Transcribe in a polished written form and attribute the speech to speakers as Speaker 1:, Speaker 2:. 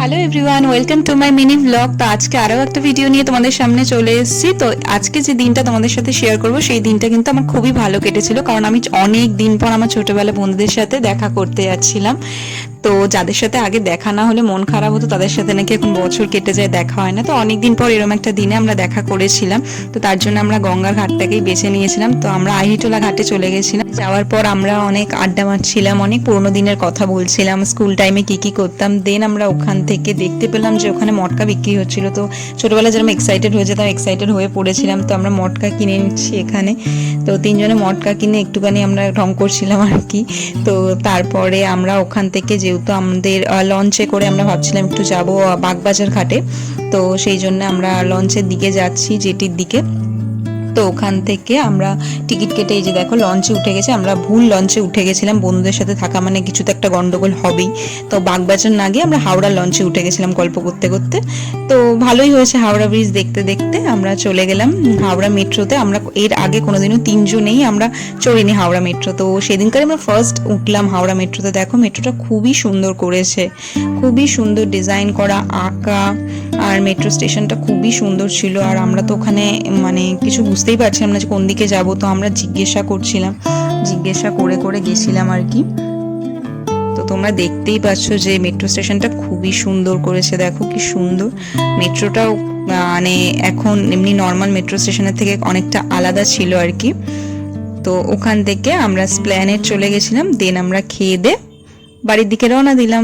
Speaker 1: Hello everyone, welcome to my mini blog. তো আজকে আরও একটা ভিডিও নিয়ে তোমাদের সামনে চলে এসেছি। তো আজকে যে দিনটা তোমাদের সাথে শেয়ার করব সেই দিনটা কিন্তু আমার খুবই ভালো কেটেছিল, কারণ আমি অনেক দিন পর আমার ছোটবেলা বন্ধুদের সাথে দেখা করতে যাচ্ছিলাম। তো যাদের সাথে আগে দেখা না হলে মন খারাপ হতো, তাদের সাথে নাকি এখন বছর কেটে যায়, দেখা হয় না। তো অনেকদিন পর এরকম একটা দিনে আমরা দেখা করেছিলাম। তো তার জন্য আমরা গঙ্গার ঘাটটাকেই বেছে নিয়েছিলাম। তো আমরা আহিটোলা ঘাটে চলে গেছিলাম। যাওয়ার পর আমরা অনেক আড্ডা মারছিলাম, অনেক পুরোনো দিনের কথা বলছিলাম, স্কুল টাইমে কি কি করতাম। দেন আমরা ওখান থেকে দেখতে পেলাম যে ওখানে মটকা বিক্রি হচ্ছিল। তো ছোটবেলায় যেরকম এক্সাইটেড হয়ে যেতাম, এক্সাইটেড হয়ে পড়েছিলাম। তো আমরা মটকা কিনে নিচ্ছি এখানে। তো তিনজনে মটকা কিনে একটুখানি আমরা ঢং করছিলাম আর কি। তো তারপরে আমরা ওখান থেকে, যেহেতু আমাদের লঞ্চে করে আমরা ভাবছিলাম একটু যাব বাগবাজার ঘাটে, তো সেই জন্য আমরা লঞ্চের দিকে যাচ্ছি, জেটির দিকে। তো ওখান থেকে আমরা টিকিট কেটে, এই যে দেখো লঞ্চে উঠে গেছে। আমরা ভুল লঞ্চে উঠে গেছিলাম, বন্ধুদের সাথে থাকা মানে কিছু তো একটা গন্ডগোল হবেই। তো বাগবাজার না গিয়ে আমরা হাওড়া লঞ্চে উঠে গেছিলাম গল্প করতে করতে। তো ভালোই হয়েছে, হাওড়া ব্রিজ দেখতে দেখতে আমরা চলে গেলাম হাওড়া মেট্রোতে। আমরা এর আগে কোনোদিনও তিনজনেই আমরা চড়িনি হাওড়া মেট্রো। তো সেদিনকার আমরা ফার্স্ট উঠলাম হাওড়া মেট্রোতে। দেখো মেট্রোটা খুবই সুন্দর করেছে, খুবই সুন্দর ডিজাইন করা, আঁকা। আর মেট্রো স্টেশনটা খুবই সুন্দর ছিল। আর আমরা তো ওখানে মানে কিছু বুঝতেই পারছিলাম না যে কোন দিকে যাব। তো আমরা জিজ্ঞাসা করছিলাম, জিজ্ঞাসা করে করে গেছিলাম আর কি। তো তোমরা দেখতেই পাচ্ছ যে মেট্রো স্টেশনটা খুবই সুন্দর করেছে। দেখো কি সুন্দর মেট্রোটাও, মানে এখন এমনি নর্মাল মেট্রো স্টেশনের থেকে অনেকটা আলাদা ছিল আর কি। তো ওখান থেকে আমরা স্প্ল্যানেড চলে গেছিলাম। দেন আমরা খেয়ে দে বাড়ির দিকে রওনা দিলাম।